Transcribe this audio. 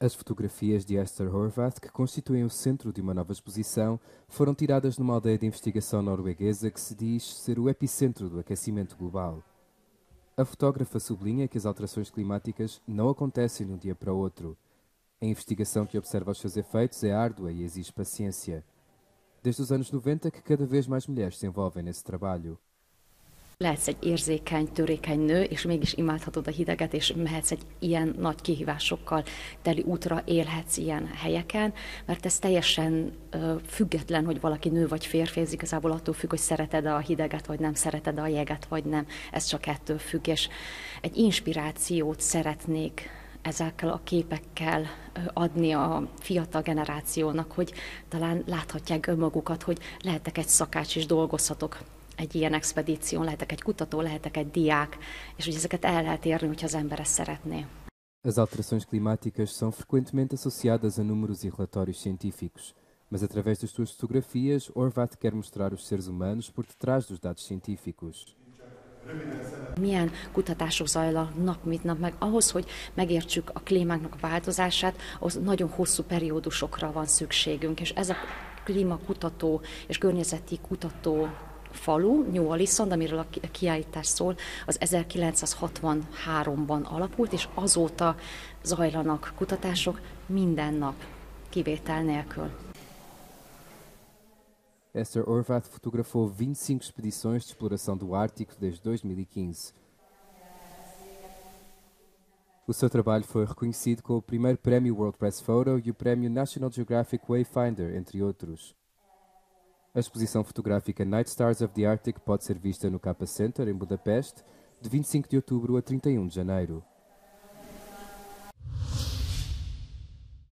As fotografias de Esther Horvath, que constituem o centro de uma nova exposição, foram tiradas numa aldeia de investigação norueguesa que se diz ser o epicentro do aquecimento global. A fotógrafa sublinha que as alterações climáticas não acontecem de um dia para o outro. A investigação que observa os seus efeitos é árdua e exige paciência. Desde os anos 90 que cada vez mais mulheres se envolvem nesse trabalho. Lehetsz egy érzékeny, törékeny nő, és mégis imádhatod a hideget, és mehetsz egy ilyen nagy kihívásokkal teli útra, élhetsz ilyen helyeken, mert ez teljesen független, hogy valaki nő vagy férfi, ez igazából attól függ, hogy szereted a hideget, vagy nem szereted a jeget, vagy nem. Ez csak ettől függ, és egy inspirációt szeretnék ezekkel a képekkel adni a fiatal generációnak, hogy talán láthatják önmagukat, hogy lehetek egy szakács, és dolgozhatok egy ilyen expedíción, lehetek egy kutató, lehetek egy diák, és hogy ezeket el lehet érni, hogyha az ember ezt szeretné. As alterações climáticas são frequentemente associadas a números e relatórios científicos, mas através das suas fotografias, Horvath quer mostrar os seres humanos por detrás dos dados científicos. Milyen kutatások zajlanak nap mint nap, meg ahhoz, hogy megértsük a klímáknak a változását, az nagyon hosszú periódusokra van szükségünk, és ez a klímakutató és környezeti kutató falu, New Allison, amiről a kiállítás szól, az 1963-ban alapult, és azóta zajlanak kutatások minden nap, kivétel nélkül. Esther Horvath fotografou 25 expedições de exploração do Ártico desde 2015. O seu trabalho foi reconhecido com o primeiro Prémio World Press Photo e o Prémio National Geographic Wayfinder, entre outros. A exposição fotográfica Night Stars of the Arctic pode ser vista no Kappa Center, em Budapeste, de 25 de outubro a 31 de janeiro.